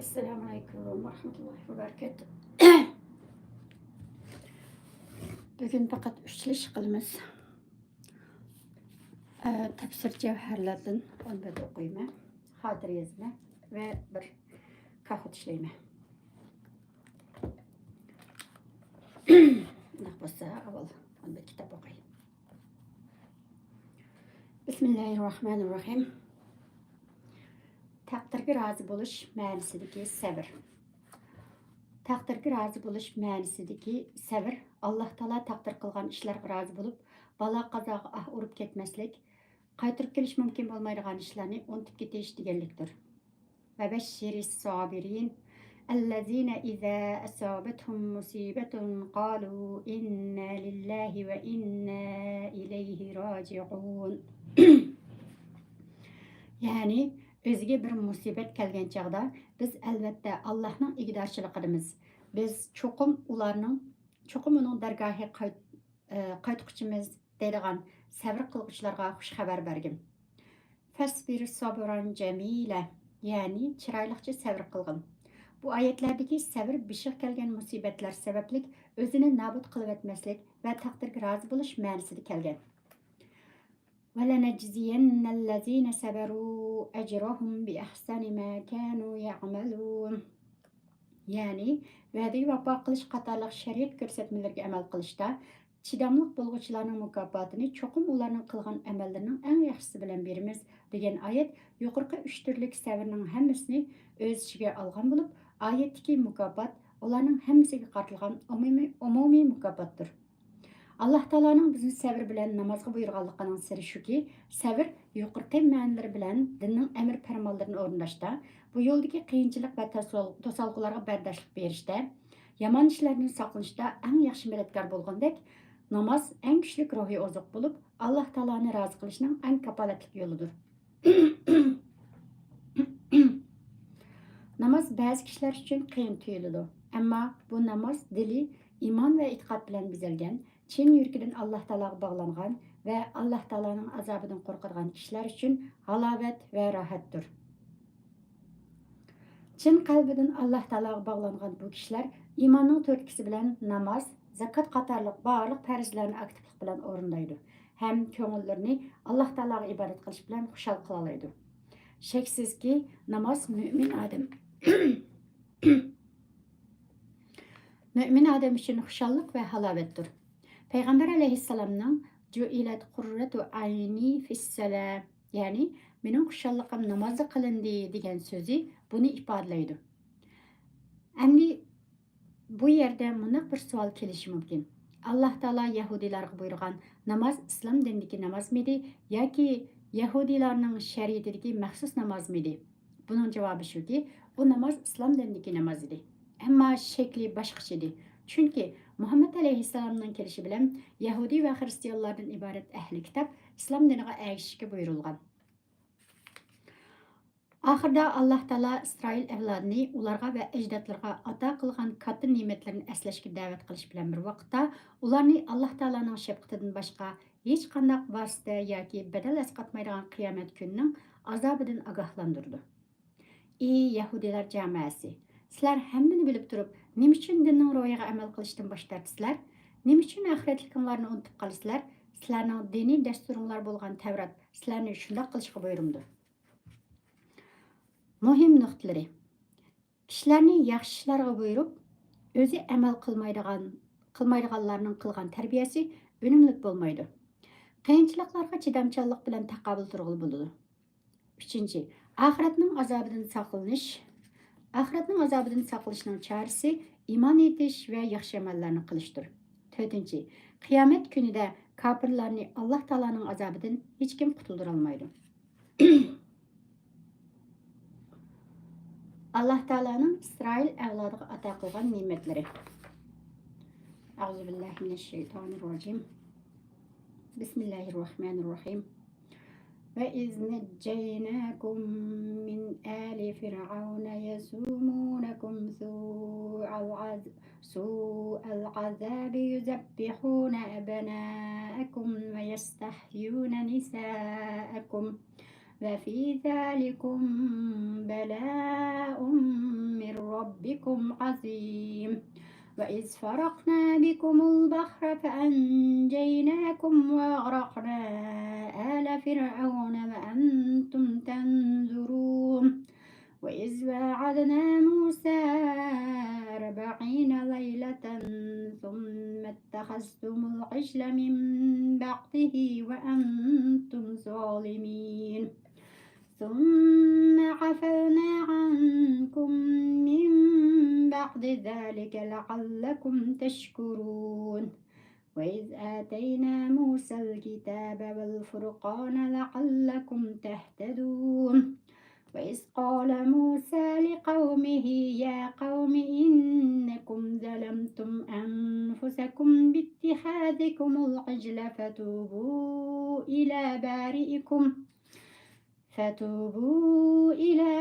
Assalamu alaikum wa rahmatullahi wa barakatuh. Bugün faqat 3 ish qilamiz. Tafsir javharlardan 11 o'qiyman, xotir yozma va bir kahut ishlayman. Naq bo'lsa, avval 11 kitob o'qiyman. Bismillahirrohmanirrohim. Taqdirga rozi bo'lish ma'nosidagi sabr. Taqdirga rozi bo'lish ma'nosidagi sabr, Alloh taolo taqdir qilgan ishlarga rozi bo'lib, balo qazoga urib ketmaslik, qaytirib kelish mumkin bo'lmaydigan ishlarni unutib ketish deganlikdir. Va bashshiris sabirin allazina iza asabatuhum musibatun qalu inna lillahi va inna ilayhi raji'un. Ya'ni o'ziga bir musibat kelgan chaqda biz albatta Allohning igdorchiligidamiz. Biz cho'qim uning dargohiga qaytquchimiz deydigan sabr qiluvchilarga xush xabar bergin. Fasbir sabran jamila, ya'ni chiroyliqcha sabr qilgin. Bu oyatlardagi sabr bishiq kelgan musibatlar sababli o'zini nobud qilib etmaslik va taqdirga rozi bo'lish ma'nosida kelgan. وَلَنَجْزِيَنَّ الَّذِينَ صَبَرُوا أَجْرَهُمْ بِأَحْسَنِ مَا كَانُوا يَعْمَلُونَ. Ya'ni va'daga vafo qilish qatorliq shariat ko'rsatmalariga amal qilishda chidamliq bo'lg'uvchilarning mukofotini cho'qim ularning qilgan amallarining eng yaxshisi bilan beramiz degan oyat yuqorqi 3 turlik sabrning hammasini o'z ichiga olgan bo'lib, oyatdagi mukofot ularning hammasiga qartilgan umumiy mukofotdir. Alloh taoloning bizni sabr bilan namozga buyurganligining siri shuki, sabr yuqorqi ma'nolar bilan dinning amr farmonlarini o'rnashda, bu yo'ldagi qiyinchilik va to'salg'ularga bardoshlik berishda, yomon ishlardan saqlanishda eng yaxshi madadkor bo'lgandek, namoz eng kuchli ruhiy oziq bo'lib, Alloh taoloni rozi qilishning eng kafolatli yo'lidir. Namoz ba'zi kishilar uchun qiyin tuyuladi, ammo bu namoz dili iymon va e'tiqod bilan bezalgan, chin yurkidan Alloh taologa bog'langan va Alloh taoloning azobidan qo'rqadigan kishilar uchun halovat va rohatdir. Chin qalbidan Alloh taologa bog'langan bu kishilar iymonning to'rtkisi bilan namoz, zakot qatorliq barliq farzlarni aktivlik bilan o'rindaydi. Ham ko'ngillarini Alloh taologa ibodat qilish bilan xushal qila oladi. Shaksizki, namoz Mümin adam için xuşallık ve halavettir. Peygamber aleyhisselamның "Cu'ilat qurratu ayni fis-salah", yani "Mening xuşalliqim namozda qilindi" degan so'zi buni ifodalaydi. Endi bu yerda bunday bir savol kelishi mumkin. Alloh taolo Yahudilarga buyurgan namoz islom dinidagi namozmidi yoki Yahudilarning shariatidagi maxsus namozmidi? Buning javobi shuki, bu namoz islom dinidagi namoz edi. Ammo shakli boshqacha edi. Chunki Muhammad alayhissalomning kelishi bilan Yahudi va xristianlardan iborat ahli kitob islom diniga ergashishga buyurilgan. Oxirida Alloh taolo Isroil avlodini ularga va ajdodlarga ato qilgan katta ne'matlarni eslashga da'vat qilish bilan bir vaqtda ularni Alloh taoloning shafqatidan boshqa hech qanday vosita yoki badal asqatmaydigan qiyomat kunining azobidan ogohlantirdi. Ey Yahudilar jamoasi, sizlar hammani bilib turib, nima uchun dinning ro'yiga amal qilishdan bosh tortsizlar? Nima uchun oxiratliklarni unutib qolasizlar? Sizlarning diniy dasturinglar bo'lgan Tavrat sizlarni shunday qilishga buyurdi. Muhim nuqtalari. Kishilarni yaxshi ishlarga buyurib, o'zi amal qilmaydiganlarning qilgan tarbiyasi unumli bo'lmaydi. Qiyinchiliklarga chidamchanlik bilan taqobil turg'ili bo'ladi. 3. Oxiratning azobidan saqlanishning chorasi iymon etish va yaxshi amallarni qilishdir. 4. Qiyomat kunida kofirlarni Alloh taoloning azobidan hech kim qutuldira olmaydi. Alloh taoloning Isroil avlodiga ato qilgan ne'matlari. Auzubillahi minashshaytonirrojim. Bismillahirrohmanirrohim. وَإِذْ نَجَّيْنَاكُمْ مِنْ آلِ فِرْعَوْنَ يَسُومُونَكُمْ سُوءَ الْعَذَابِ يُذَبِّحُونَ أَبْنَاءَكُمْ وَيَسْتَحْيُونَ نِسَاءَكُمْ وفي ذلكم بلاء من ربكم عظيم. وإذ فرقنا بكم البحر فأنجيناكم وأغرقنا آل فرعون وأنتم تنظرون. وإذ واعدنا موسى 40 ليلة ثم اتخذتم العجل من بعده وأنتم ظالمين. ثم عفونا عنكم من بعد ذلك لعلكم تشكرون. وإذ آتينا موسى الكتاب والفرقان لعلكم تهتدون. وإذ قال موسى لقومه يا قوم إنكم ظلمتم أنفسكم باتخاذكم العجل فتوبوا إلى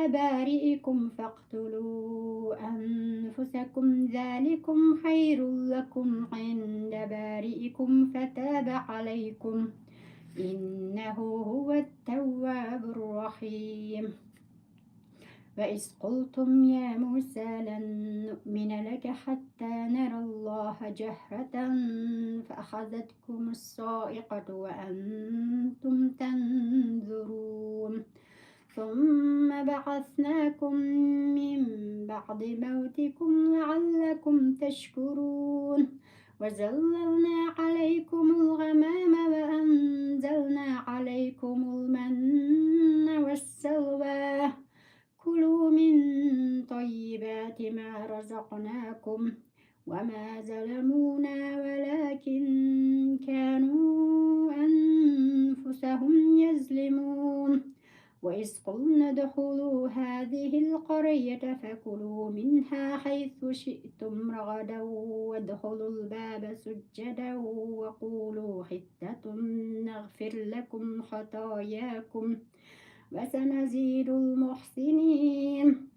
بارئكم فاقتلوا أنفسكم ذلكم خير لكم عند بارئكم فتاب عليكم إنه هو التواب الرحيم. وإذ قلتم يا موسى لن نؤمن لك حتى نرى الله جهرة فأخذتكم الصاعقة وأنتم تنظرون. ثم بعثناكم من بعد موتكم لعلكم تشكرون. وظللنا عليكم الغمام وأنزلنا عليكم المن والسلوى كلوا من طيبات ما رزقناكم وما ظلمونا ولكن كانوا أنفسهم يظلمون. وإذ قلنا ادخلوا هذه القرية فكلوا منها حيث شئتم رغدا وادخلوا الباب سجدا وقولوا حتة نغفر لكم خطاياكم وسنزيد المحسنين.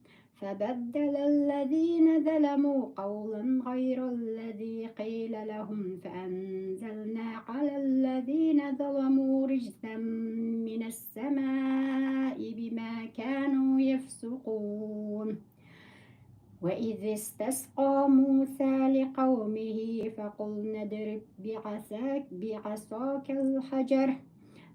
فبدل الذين ظلموا قولا غير الذي قيل لهم فأنزلنا على الذين ظلموا رجزا من السماء بما كانوا يفسقون. وإذ استسقى موسى لقومه فقلنا اضرب بعصاك الحجر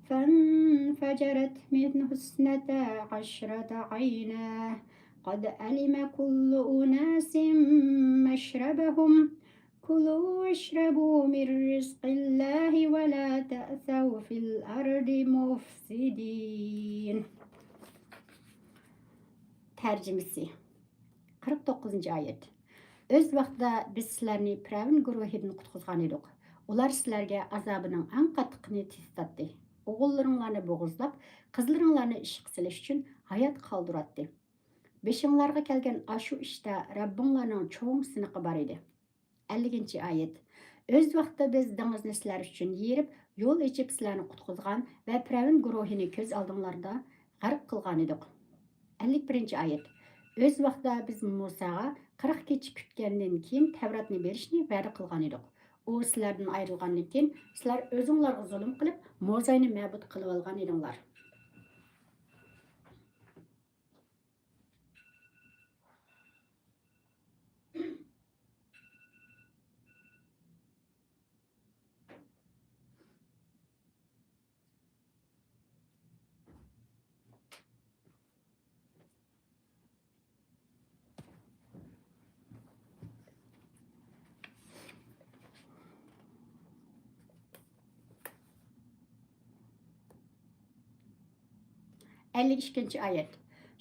فانفجرت منه 12 عينا قد علم كل أناس مشربهم كلوا واشربوا من رزق الله ولا تأثوا في الأرض مفسدين. Tercümesi 49. ayet. Öz vaqtida biz sizlarni Firavun guruhidan qutqizgan edik. Ular sizlarga azobining eng qattiqini testatdi. O'g'illaringlarni bo'g'izlab, qizlaringlarni ishga silish uchun hayot qoldiratdi. Beshinglarga kelgan ashu ishda Rabbinglarning cho'ng siniqi bor edi. 50. ayet. Öz vaqtida biz dengizni sizlar uchun yerib, yo'l ochib sizlarni qutqizgan va Firavun guruhini ko'z oldinglarda g'arq qilgan edik. 51. ayet. Öz vaqtida biz Musaga 40 kecha kutgandan keyin Tavratni berishni va'da qilgan edik. U sizlardan ayrilgandan keyin sizlar o'zinglarga zulm qilib, Mozayni ma'bud qilib olgan edinglar. Ellik ikkinchi ayet.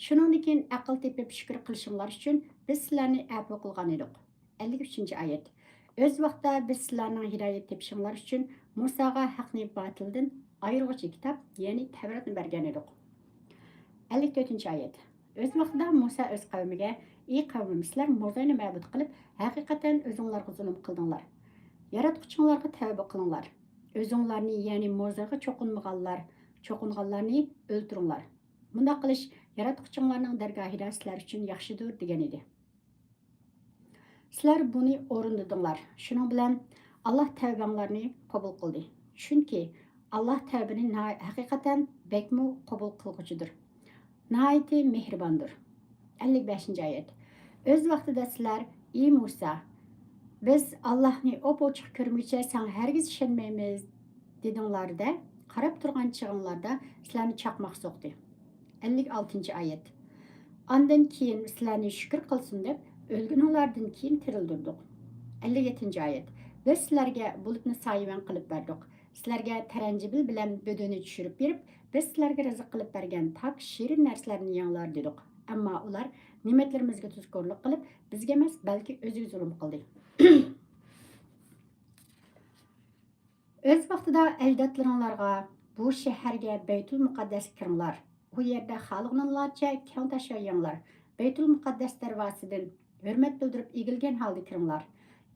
Shuningdan keyin aql tepib shukr qilishinglar uchun biz sizlarni afv qilgan edik. 53. ayet. Öz vaqtida biz sizlarning hidoyat tepishinglar uchun Musaga haqni botildan ayirg'uchi kitob, ya'ni Tavratni bergan edik. 54. ayet. Öz vaqtida Musa o'z qavmiga: "Ey qavmim, sizlar Mozayni ma'bud qilib, haqiqatan o'zinglarga zulm qildinglar. Yaratquchinglarga tavba qilinglar. O'zinglarni, ya'ni Mozayga cho'qinganlarni o'ltiringlar. Bunda qilish yaratquchinglarning dargohida sizlar uchun yaxshidir" degan edi. Sizlar buni o'rindadinglar. Shuning bilan Alloh tavbanglarni qabul qildi. Chunki Alloh tavbani haqiqatan bekmu qabul qilg'uchidir. Nihoyatda mehribondir. 55. oyat. O'z vaqtida sizlar, ey Musa, biz Allohni op-ochiq ko'rmaguncha sen hargiz ishonmaymiz dedinglarda, qarab turgan chig'inglarda sizlarni chaqmoq so'qdi. 56. oyat. Ondan keyin sizlarni shukr qilsin deb o'lgunlardan keyin tirildirdik. 57. oyat. Biz sizlarga bulutni soyibon qilib berdik. Sizlarga taranjibil bilan buduni tushirib berib, biz sizlarga rizq qilib bergan tok shirin narsalarni yanglar dedik. Ammo ular ne'matlarimizga tuzkorlik qilib, bizga emas, balki o'ziga zulm qildi. O'z vaqtida ajdodlaringlarga bu shaharga Baytul Muqaddasga kiringlar. Bu yerda xalqinglarcha keng tashlayinglar. Baytul Muqaddas darvosidan hurmat bildirib egilgan holda kiringlar.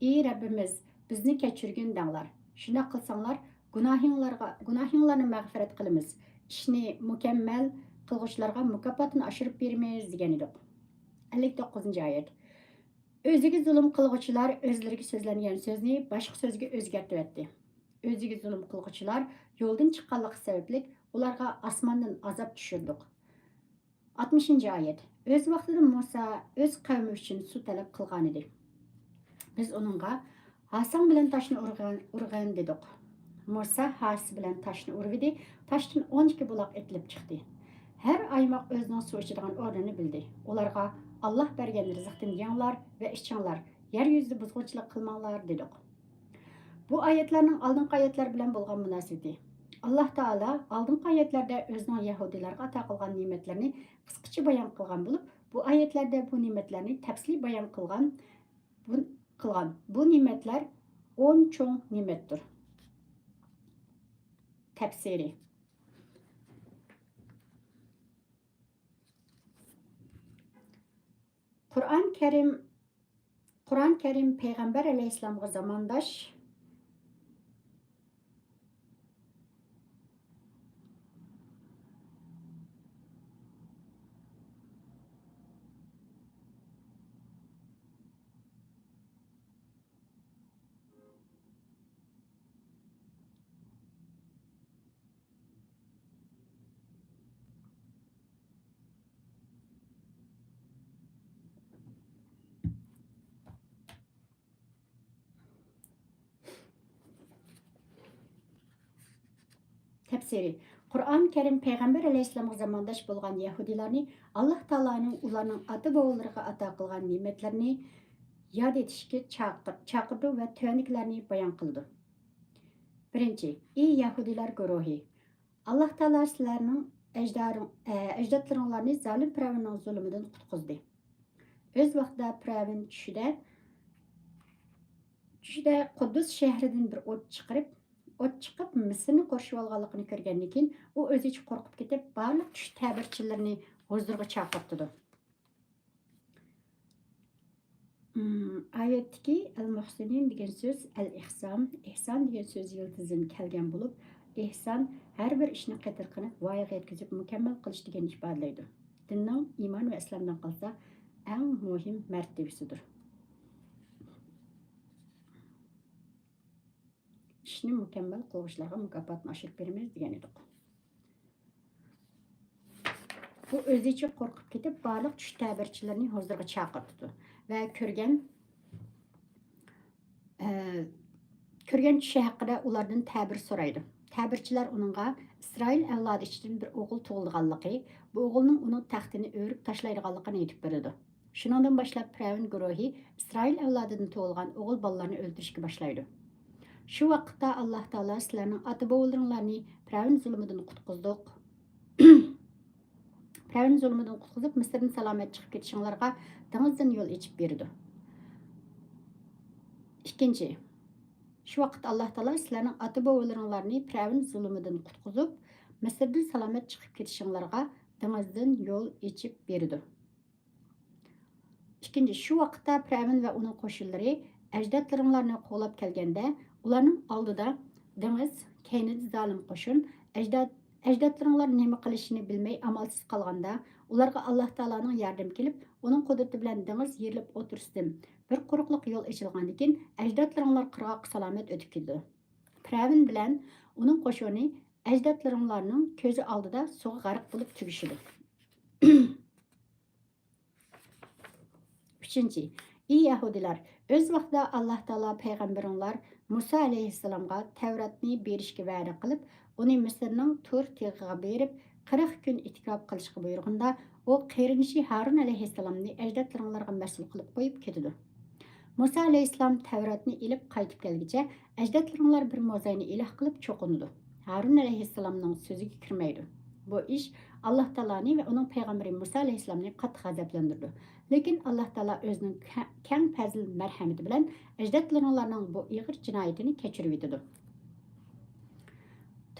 Ey Rabbimiz, bizni kechirgin danglar. Shunda qilsanglar, gunohinglarni mag'firat qilamiz. Ishni mukammal qilg'uvchilarga mukofotini oshirib beramiz degan edik. 59. oyat. O'ziga zulm qilg'uvchilar o'zlariga so'zlangan so'zni boshqa so'zga o'zgartirdi. O'ziga zulm qilg'uvchilar yo'ldan chiqqanligi sababli ularga osmondan azob tushirdik. 60. oyat. O'z vaqtida Musa o'z qavmi uchun suv talab qilgan edi. Biz uningga Hasan bilan toshni urgan dedik. Musa Has bilan toshni urdi. Toshdan 12 buloq etilib chiqdi. Har aymoq o'zining suv ichadigan o'rnini bildi. Ularga Allah bergan rizqdan yanglar va ichinglar, yer yuzida buzg'unchilik qilmanglar dedik. Bu oyatlarning oldingi oyatlar bilan bo'lgan munosabati. Alloh taolo oldingi oyatlarda o'zining Yahudilarga ato qilgan ne'matlarni qisqacha bayon qilgan bo'lib, bu oyatlarda bu ne'matlarni tafsiliy bayon qilgan. Bu ne'matlar 10 cho'ng ne'matdir. Tafsiri. Qur'on Karim Payg'ambar alayhissalomga zamondosh Tafsiri. Qur'on Karim Payg'ambar alayhissalomga zamondosh bo'lgan Yahudilarni Alloh taoloning ularning ota-bobolariga ato qilgan ne'matlarni yod etishga chaqirdi va tuaniklarini bayon qildi. Birinchi, ey Yahudilar guruhi, Alloh taolo sizlarning ajdodlaringlarni zolim Firavnning zulmidan qutqizdi. O'z vaqtida Firavn tushida Quddus shahridan bir o't chiqib Misrni qorishib olganligini ko'rgandan keyin u o'zicha qo'rqib ketib, barliq tush ta'birchilarini huzurga chaqirtdi. Oyatdagi al-muhsinin degan so'z al-ihson degan so'z yildizidan kelgan bo'lib, ihson har bir ishni qadr qilib, voyaga yetkazib mukammal qilish degan ifodalaydi. Dinning iymon va islomdan qolsa eng muhim martabasidir. İşini mükemmel qilg'uvchilarga mukofotni oshirib beramiz degan edik. Bu o'zicha qo'rqib ketib, barliq tush ta'birchilarini huzurga chaqirdi va ko'rgan tushi haqida ulardan ta'bir so'raydi. Ta'birchilar uningga Isroil avlodi ichidan bir o'g'il tug'ilganligi, bu o'g'ilning uning taxtini o'rib tashlaydiganligini aytib berdi. Shuningdan boshlab Firavn guruhi Isroil avlodidan tug'ilgan o'g'il bolalarni o'ldirishga boshlaydi. Shu vaqtda Alloh taolo sizlarning ota-bobolaringlarni Firavn zulmidan qutqizdik. Firavn zulmidan qutqizib, Misrdan salomat chiqib ketishinglarga dengizdan yo'l ochib berdi. Ikkinchi, shu vaqt Alloh taolo sizlarning ota-bobolaringlarni Firavn zulmidan qutqizib, Misrdan salomat chiqib ketishinglarga dengizdan yo'l ochib berdi. Ikkinchi, shu vaqtda Firavn va uning qo'shinlari ajdodlaringlarni qo'lab kelganda, ularning oldida dengiz, keynida zolim qo'shin, ajdodlaringlar nima qilishini bilmay amalsiz qolganda, ularga Alloh taoloning yordami kelib, uning qudrati bilan dengiz yerilib o'tirsin. Bir quruqliq yo'l ochilgandan keyin ajdodlaringlar qirg'oq salomat o'tib keldi. Firavn bilan uning qo'shini ajdodlaringlarning ko'zi oldida suvga g'arq bo'lib tugishidi. 3. Ey Yahudilar, o'z vaqtida Alloh taolo payg'ambaringlar Musa alayhissalomga Tavratni berishga va'da qilib, uni Misrning Tur tig'iga berib, 40 kun itikob qilishga buyurganda, u qarinishi Harun alayhissalomni ajdodlaringlarga mas'ul qilib qo'yib ketdi. Musa alayhissalom Tavratni ilib qaytib kelguncha, ajdodlaringlar bir mo'zayni iloh qilib cho'qinadi. Harun alayhissalomning so'ziga kirmaydi. Bu ish Alloh taoloni va uning payg'ambari Musa alayhissalomni qattiq g'azablantirdi. Lekin Alloh taolo o'zining keng fazl marhamati bilan ajdodlaringlarning bu ig'ir jinoyatini kechirib etdi.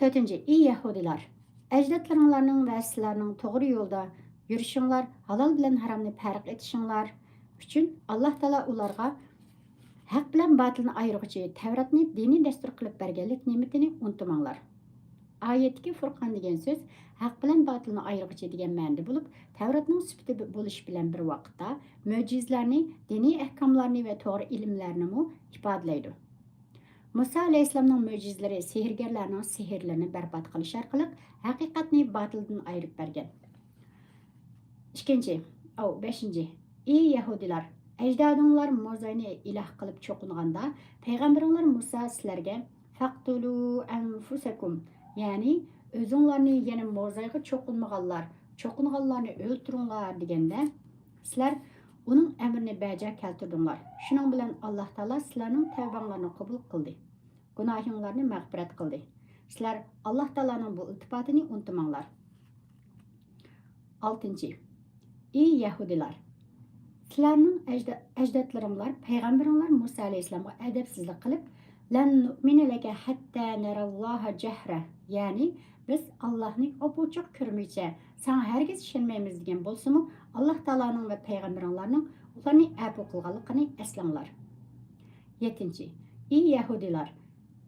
4. Ey Yahudilar, ajdodlaringlarning va sizlarning to'g'ri yo'lda yurishinglar, halol bilan haromni farq etishinglar uchun Alloh taolo ularga haq bilan botilni ayirg'uchi Tavratni diniy dastur qilib berganlik ne'matini unutmanglar. Oyatdagi Furqon degan so'z haq bilan botilni ayirg'uchi degan ma'noda bo'lib, Tavratning sifati bo'lish bilan bir vaqtda mo'jizlarni, diniy ahkomlarni va to'g'ri ilmlarni ifodalaydi. Musa alayhissalomning mo'jizalari sehrgarlarning sehrlarini barbod qilish orqali haqiqatni botildan ayirib bergan. 5. Ey Yahudilar, ajdodinglar mo'zayni iloh qilib cho'qinganda, payg'ambaringlar Musa sizlarga faqtulu anfusakum, ya'ni o'zinglarni yana mo'zayga cho'qinganlarni o'ltiringlar deganda, sizlar uning amrini bajo keltirdinglar. Shuning bilan Alloh taolo sizlarning tavbanglarni qabul qildi. Gunohinglarni mag'firat qildi. Sizlar Alloh taoloning bu iltifotini unutmanglar. 6. Ey Yahudilar, sizlarning ajdodlaringlar payg'ambaringlar Musa alayhissalomga adabsizlik qilib, lan nu'mina laka hatta naralloha jahra, ya'ni biz Allohni ochiq ko'rmaycha sana hargiz ishonmaymiz degan bo'lsa-mu, Alloh taoloning va payg'ambaringlarning ularni afu qilganligini eslanglar. 7. Ey Yahudilar,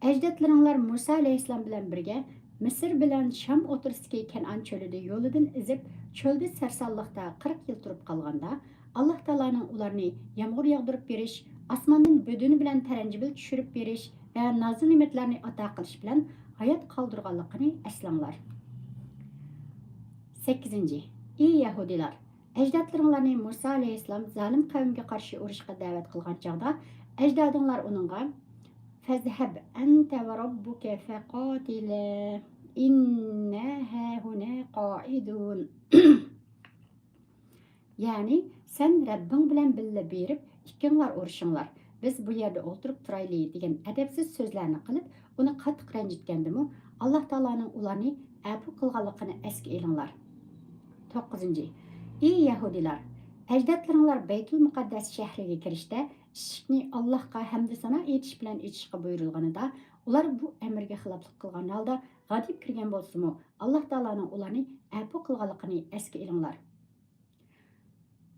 ajdodlaringlar Musa alayhissalom bilan birga Misr bilan Sham o'tirsidagi Kanon cho'lida yo'lidan izib, cho'lda sarsonlikda 40 yil turib qolganda, Alloh taoloning ularni yomg'ir yog'dirib berish, osmondan buduni bilan taranjibil tushirib berish va nozik ne'matlarni ato qilish bilan hayot qoldirganligini eslanglar. 8. Ey Yahudilar, ajdodlaringlarni Musa alayhissalom zalim qavmga qarshi urushga da'vat qilgan chog'da, ajdodinglar uningga fazhab anta va robbuka faqatila inna hahuna qa'idun ya'ni sen Rabbing bilan birga berib ikkinglar urushinglar, biz bu yerda o'tirib turaylik degan adabsiz so'zlarni qilib, uni qattiq ranjitgandimi, Alloh taoloning ularni afu qilganligini esga elinglar. 9. Ey Yahudilar, ajdodlaringlar Baytul Muqaddas shahriga kirishda eshikni Allohga hamd sano etish bilan etishga buyurilganida, ular bu amrga xiloflik qilgan holda g'adib kirgan bo'lsa-mu, Alloh taoloning ularni afu qilganligini esga elinglar.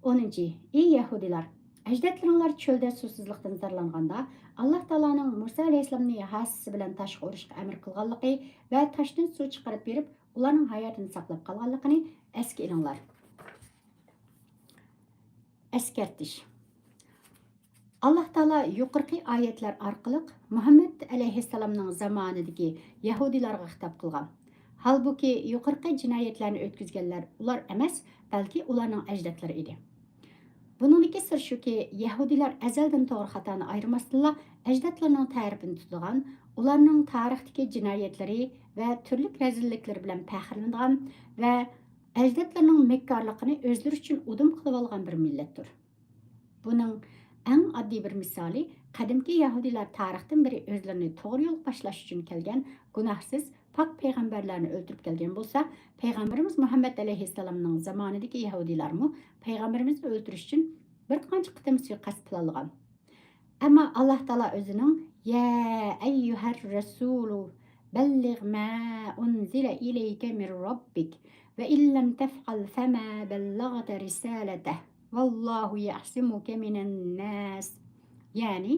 10. Ey Yahudilar, ajdodlaringlar cho'lda suvsizlikdan zarlanganda, Alloh taoloning Musa alayhissalomni hasisi bilan toshga urishga amr qilganligi va toshdan suv chiqarib berib, ularning hayotini saqlab qolganligini esga elinglar. Eskartish. Alloh taolo yuqorqi oyatlar orqali Muhammad alayhissalomning zamonidagi Yahudilarga xitob qilgan. Halbuki yuqorqi jinoyatlarni o'tkazganlar ular emas, balki ularning ajdodlari edi. Buningdagi sir shuki, Yahudilar azaldan to'g'ri xatoni ayirmasdinlar, ajdodlarning ta'rifini tutgan, ularning tarixdagi jinoyatlari va turli razilliklar bilan faxrlangan va ajdodlarning makkorligini o'zlari uchun udum qilib olgan bir millatdir. Buning eng oddiy bir misoli, qadimki Yahudilar tarixdan beri o'zlarini to'g'ri yo'l boshlash uchun kelgan gunohsiz pok payg'ambarlarni o'ldirib kelgan bo'lsa, payg'ambarimiz Muhammad alayhissalomning zamonidagi Yahudilarmi payg'ambarimizni o'ldirish uchun bir qancha qitim suiqasd planlagan. Ammo Alloh taolo o'zining ya ayyuhar rasulu balligh ma unzila ilayka min robbik va illam taf'al fama ballaghta risalatahu vallohu ya'simuka minan nas, ya'ni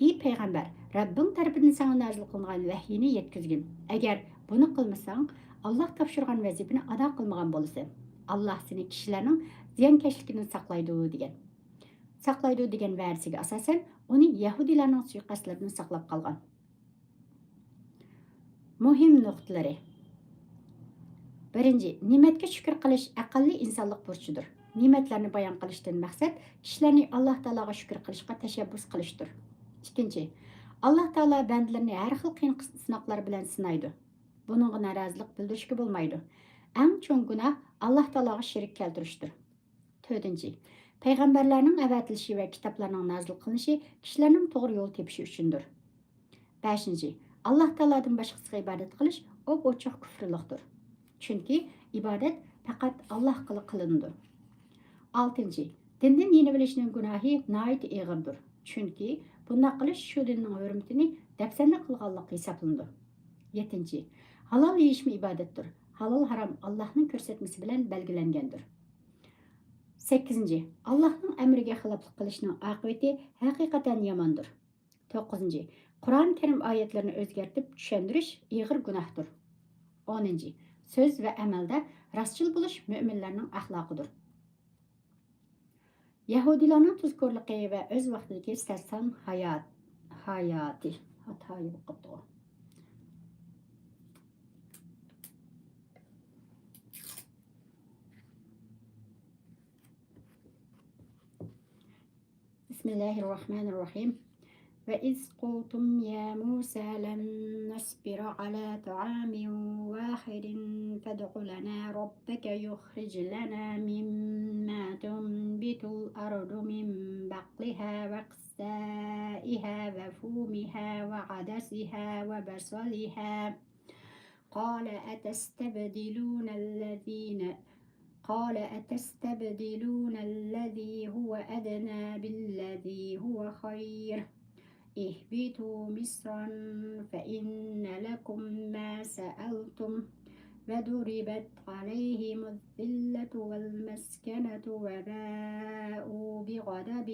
ey payg'ambar, Rabbing tarafidan sana nozil qilingan vahyini yetkazgin. Agar buni qilmasang, Alloh topshirgan vazifani ado qilmagan bo'lasan. Alloh seni kishilarning ziyonkashligidan saqlaydi degan va'dasiga asosan uni Yahudilarning suiqasdlaridan saqlab qolgan. Muhim nuqtalari. Birinci, nimetga shukr qilish aqlli insonlik burchidir. Ne'matlarni bayon qilishdan maqsad kishilarni Alloh taologa shukr qilishga tashabbus qilishdir. Ikkinchi, Alloh taolo bandalarni har xil qiyin sinoqlar bilan sinaydi. Buningga norozilik bildirishga bo'lmaydi. Eng cho'ng gunoh Alloh taologa shirik keltirishdir. To'rtinchi, payg'ambarlarning avatilishi va kitoblarning nozil qilinishi kishilarning to'g'ri yo'l tepishi uchundir. Beshinchi, Alloh taolodan boshqasiga ibodat qilish ochiq kufrlikdir. Chunki ibodat faqat Allohga qilinadi. Oltinchi, dindan yenib olishning gunohi nihoyat og'irdir. Chunki bunday qilish shu dinning hurmatini dafsanda qilganlik hisoblanadi. Yettinchi, halol yeyishmi ibodatdir. Halol harom Allohning ko'rsatmasi bilan belgilangandir. Sakkizinchi, Allohning amriga xiloflik qilishning oqibati haqiqatan yomondir. To'qqizinchi, Qur'on Karim oyatlarini o'zgartib tushuntirish og'ir gunohdir. 10. Söz ve amalda rastçıl buluş müminlerinin ahlakidir. Yahudilarning tuzkorligi ve öz vaqtidagi sarson hayoti. Hatayı qildi. Bismillahirrahmanirrahim. وإذ قلتم يا موسى لن نصبر على طعام واحد فادع لنا ربك يخرج لنا مما تنبت الأرض من بقلها وقثائها وفومها وعدسها وبصلها قال أتستبدلون الذي هو أدنى بالذي هو خير اهبطوا مصرا فإن لكم ما سألتم وضربت عليهم الذلة والمسكنة وباءوا بغضب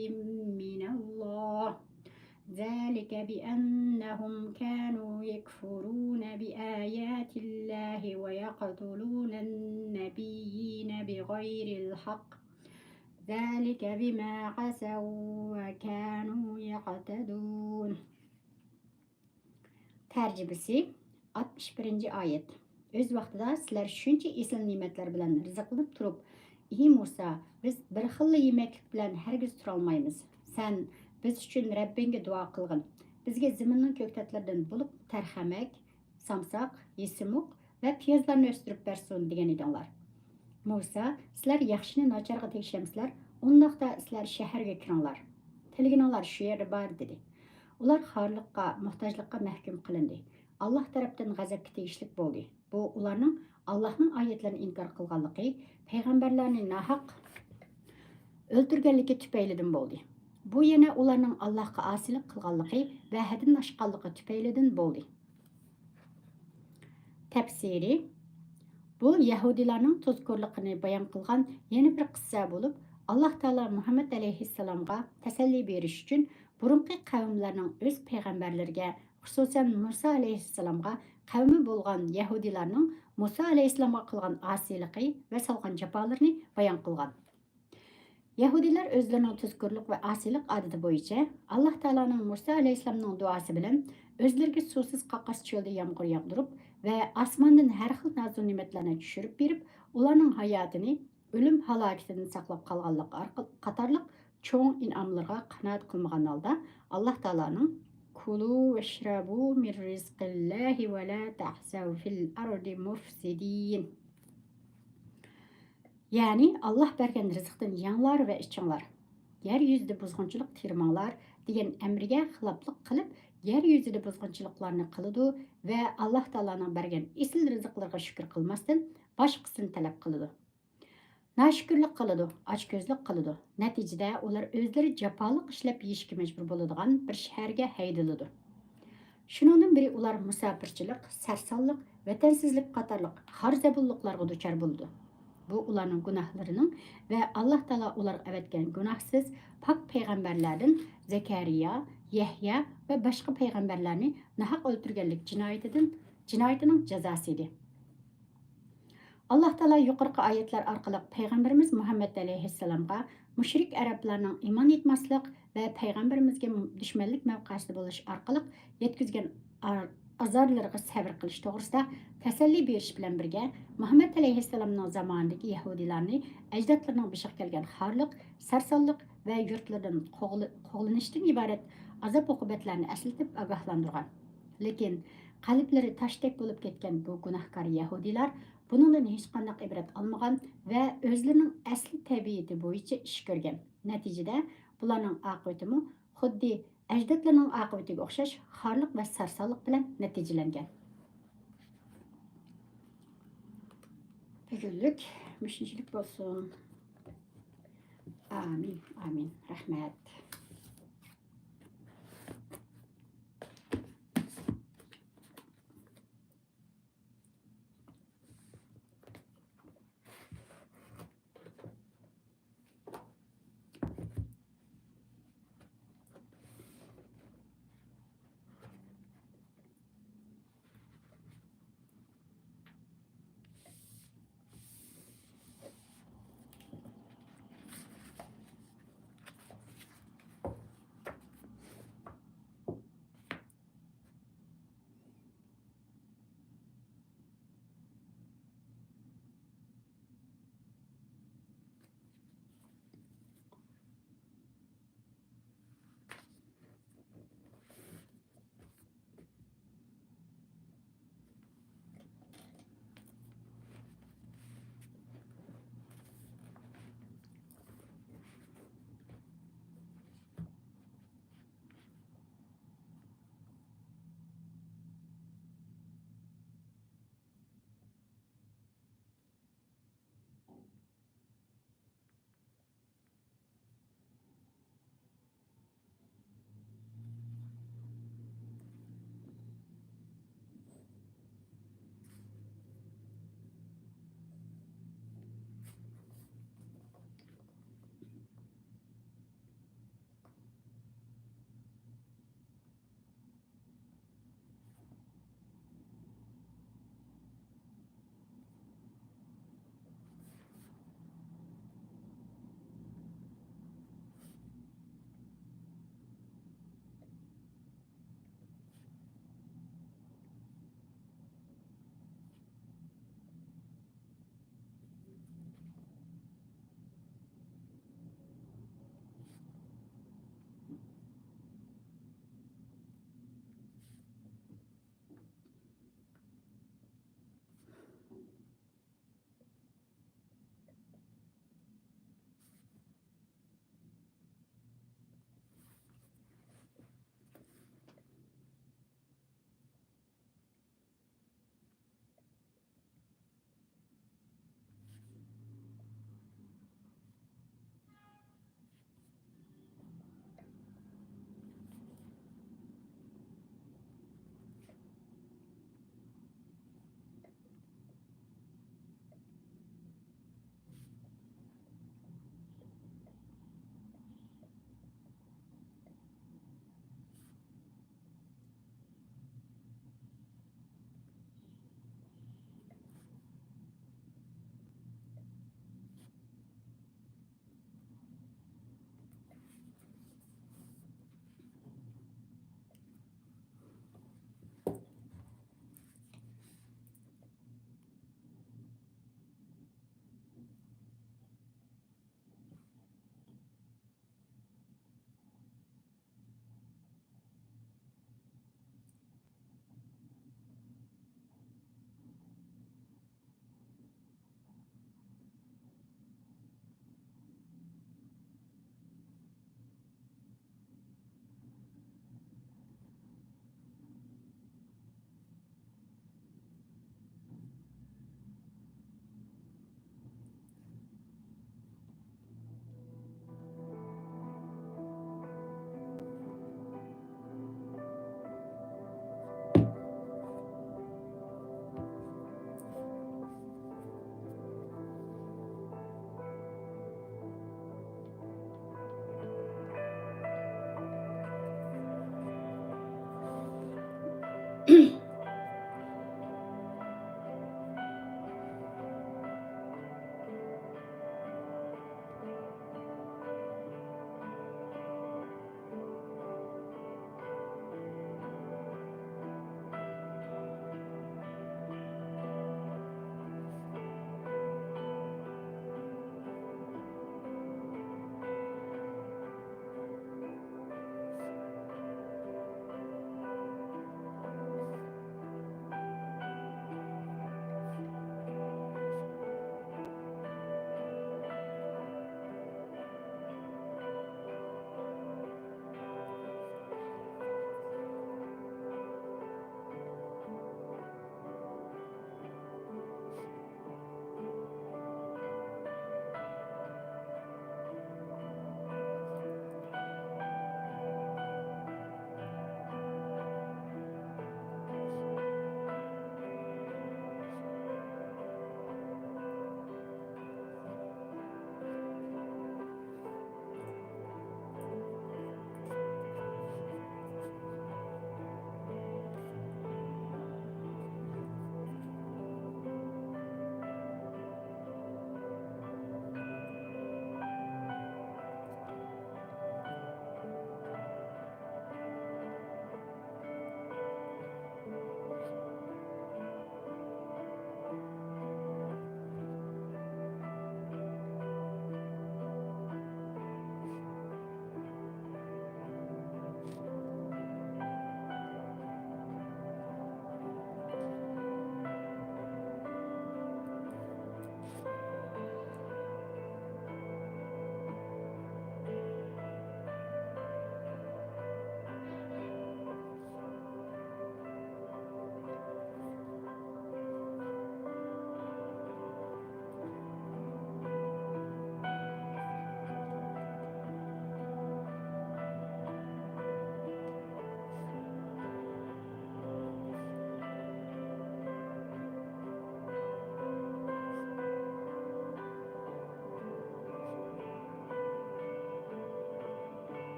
من الله ذلك بأنهم كانوا يكفرون بآيات الله ويقتلون النبيين بغير الحق ذلك بما عصوا وكانوا يعتدون. Tercümesi 61. ayet. Öz vaqtida sizlar shuncha esl ne'matlar bilan rizqlanib turib, ey Musa, biz bir xil yemeklik bilan hargiz tura olmaymiz. Sen biz uchun Rabbingga duo qilgin. Bizga zaminning ko'ktatlardan bo'lib tarhamak, samsaq, yesimuk va piyozlarni o'stirib bersin degan edinglar. Musa, sizlar yaxshini nacharga tekshiramsizlar, undaqda sizlar shaharga kiringlar. Tilgininglar shu yerda bor dedi. Ular xorliqqa, muhtojlikqa mahkum qilindi. Alloh tarafdan g'azabga tegishlik bo'ldi. Bu ularning Allohning oyatlarini inkor qilganligi, payg'ambarlarni nohaq o'ldirganligi tufaylidan bo'ldi. Bu yana ularning Allohga osilik qilganligi va haddan oshganligi tufaylidan bo'ldi. Tafsiri bu Yahudilarning tuzkorligini bayon qilgan yana bir qissa bo'lib, Alloh taolo Muhammad alayhissalomga tasalli berish uchun burunqi qavmlarning o'z payg'ambarlariga, xususan Musa alayhissalomga qavmi bo'lgan Yahudilarning Musa alayhissalomga qilgan osiligi va solgan jafolarini bayon qilgan. Yahudilar o'zlarining tuzkorlik va osilik odati bo'yicha Alloh taoloning Musa alayhissalomning duosi bilan o'zlariga suvsiz qaqqos cho'lda yomg'ir yog'dirib ve asmandan her xil nazu nimetlerine düşürüp berip, ularning hayotini ölüm halaketinden saqlab qalganlık qatarlıq çoğun inamlarga qanaat qilmagan holda Alloh taoloning kulu vashrabu min rizqillahi va la tahsav fil ardi mufsidin. Yani Allah bergen rizqdan yanglar ve içinglar. Yeryüzüde buzg'unchilik termanglar degan amriga xiloflik qilib, yer yuzida buzg'unchiliklarni qiladi va Alloh taoloning bergan esil rizqlarga shukr qilmasdan boshqasini talab qiladi. Nashukrlik qiladi, ochko'zlik qiladi. Natijada ular o'zlari jafoliq ishlab yeyishga majbur bo'ladigan bir shaharga haydaladi. Shuningdan biri ular musofirchilik, sarsonlik, vatansizlik qatorliq xarzabulliklarga duchor bo'ldi. Bu ularning gunohlarining ve Allah taolo ularga avatgan gunohsiz pak payg'ambarlardan Zakariya, Yahya ve başka payg'ambarlarni nahaq o'ldirganlik jinoyatining jazosi edi. Alloh taolo yuqorqi oyatlar orqali payg'ambarimiz Muhammad alayhissalomga mushrik arablarning iymon etmaslik ve payg'ambarimizga dushmanlik mavqesida bo'lish orqali yetkazgan azorlariga sabr qilish to'g'risida tasalli berish bilan birga Muhammad alayhissalomning zamonidagi yahudiylarni ajdodlarining boshiga kelgan xorliq, sarsonliq va yurtlardan quvlanishdan iborat azob uqubatlarni eslatib ogohlantirgan. Lekin qalblari tashdek bo'lib ketgan bu gunohkor yahudiylar bundan hech qanday ibrat olmagan va o'zlarining asli tabiati bo'yicha ish ko'rgan. Natijada bularning oqibatimi xuddi ajdodlarning oqibatiga o'xshash xorliq va sarsonlik bilan natijalangan. Bugunlik mushinchilik bo'lsin. Amin, amin. Rahmat.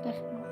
Rahmat.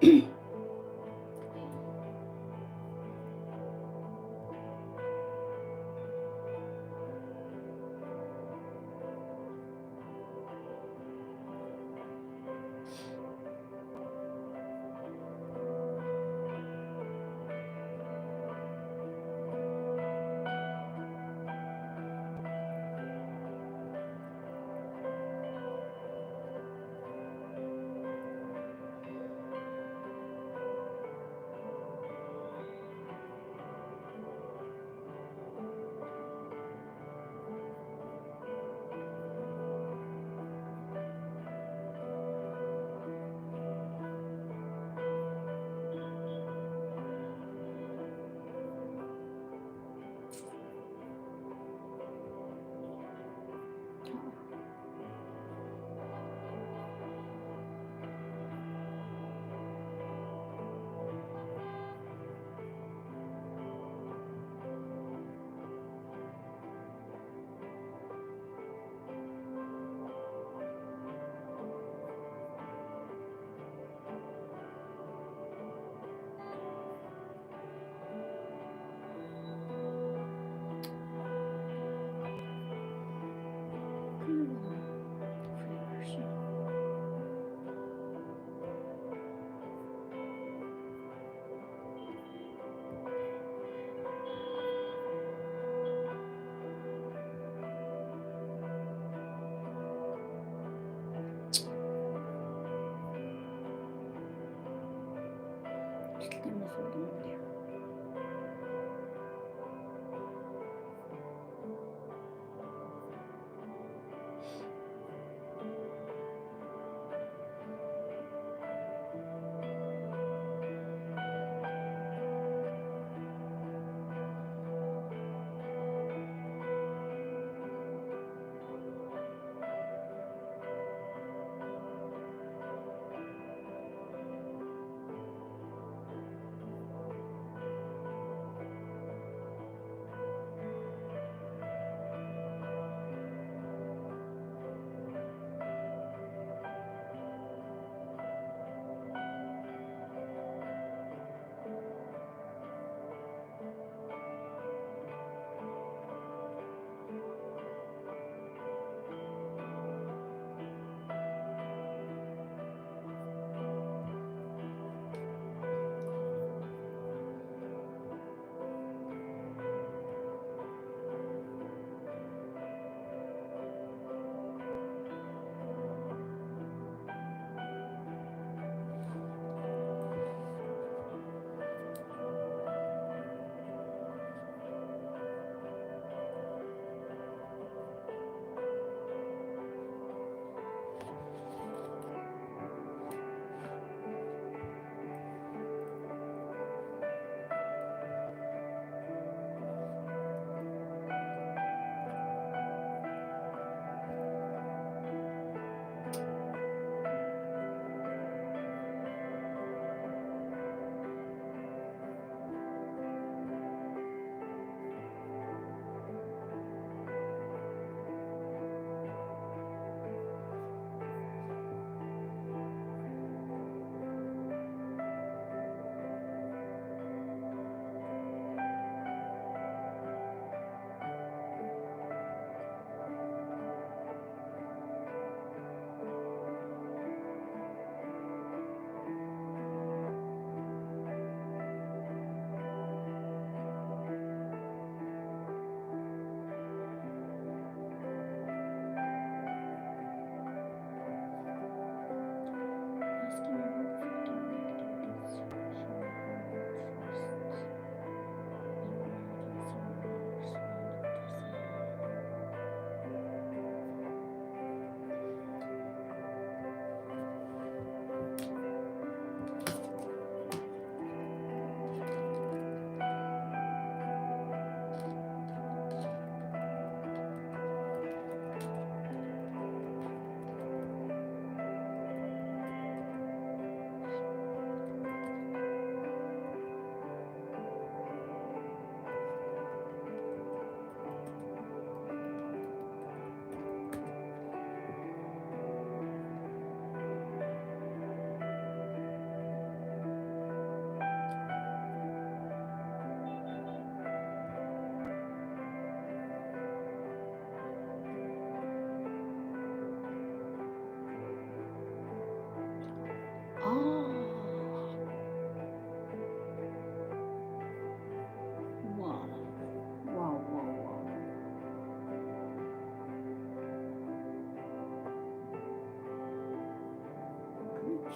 Temiz oldum oluyor.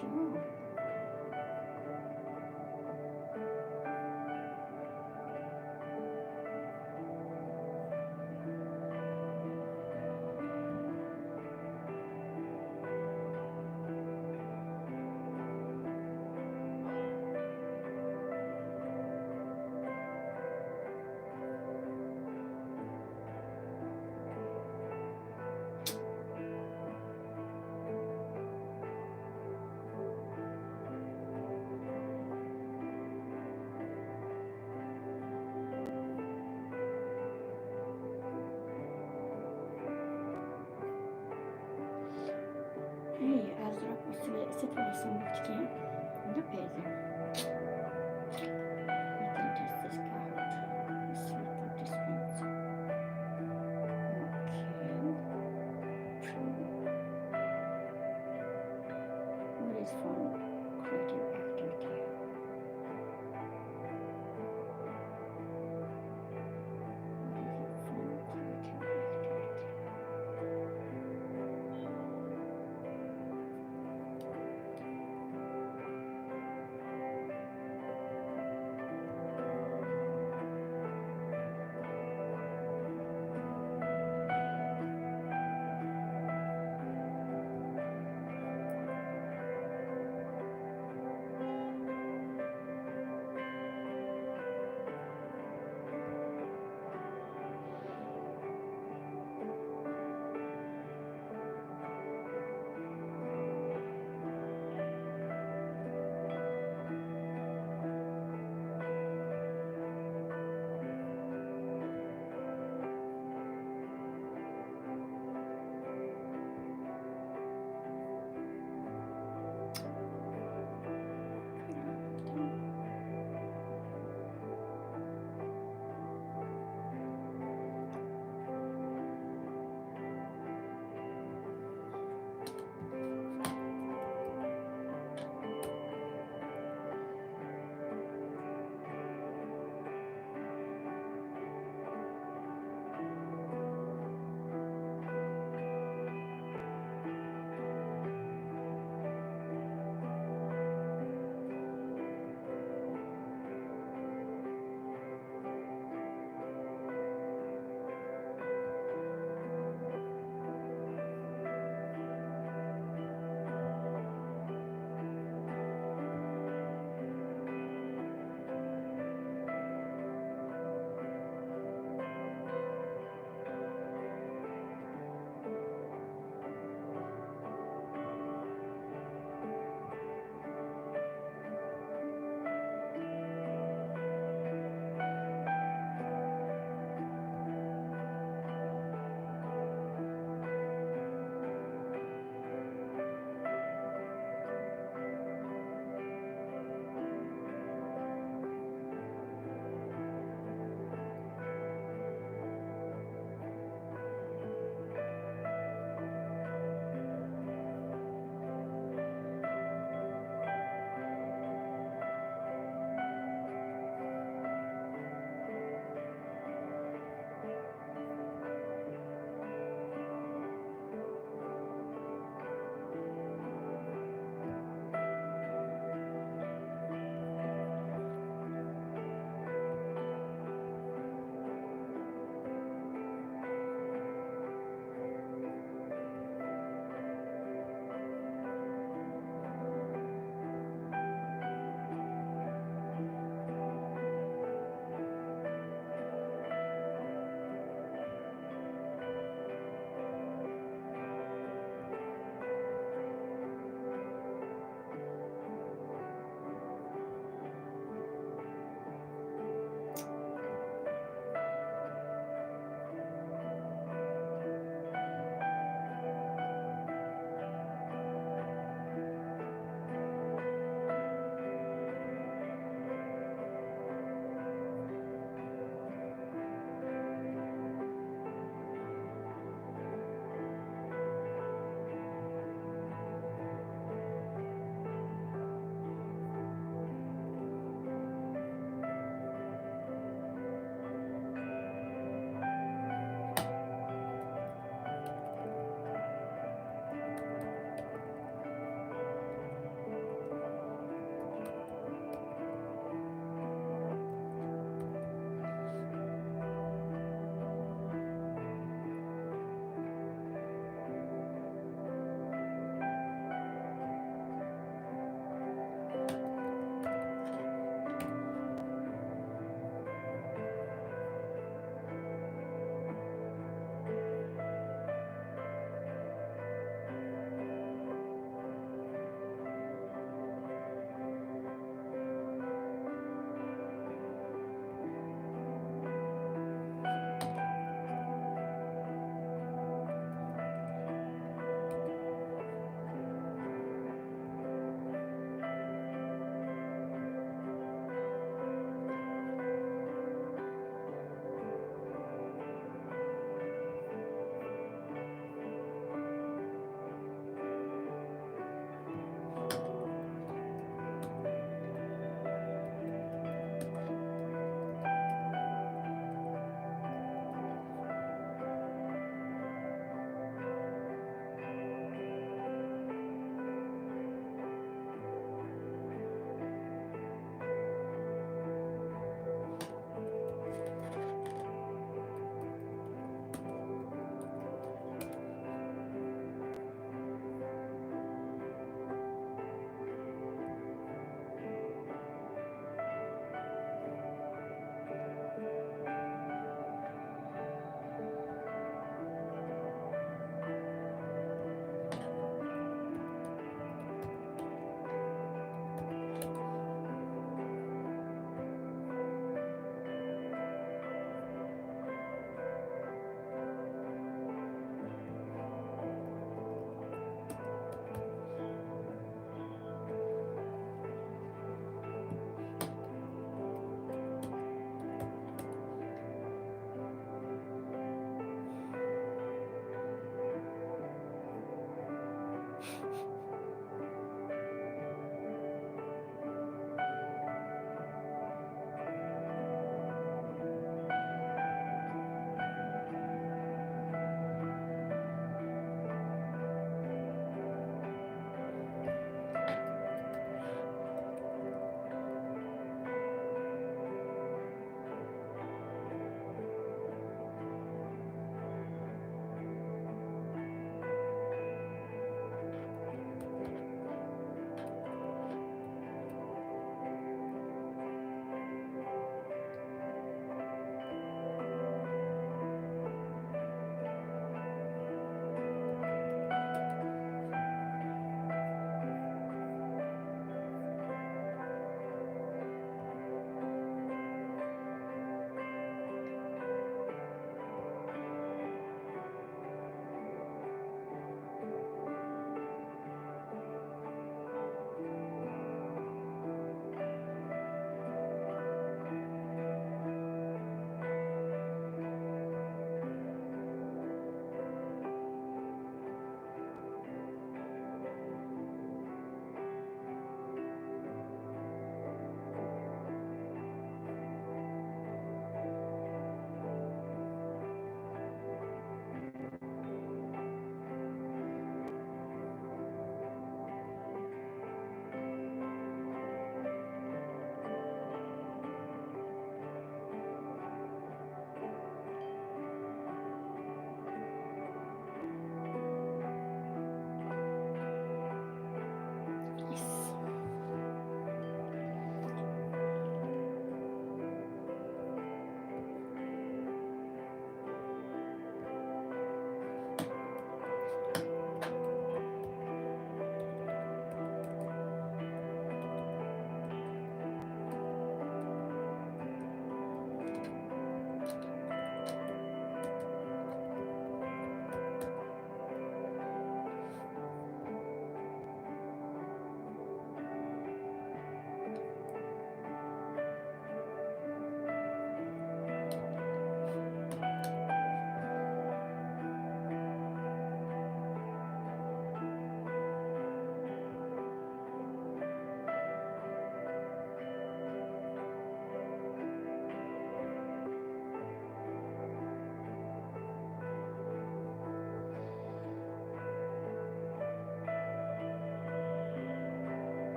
Sure. هي أزرق سترة سمكتين. ده بيزي. You can test this card. Let's see what this means. Okay. True. What is fun? Creative activity. What is a fun creative activity?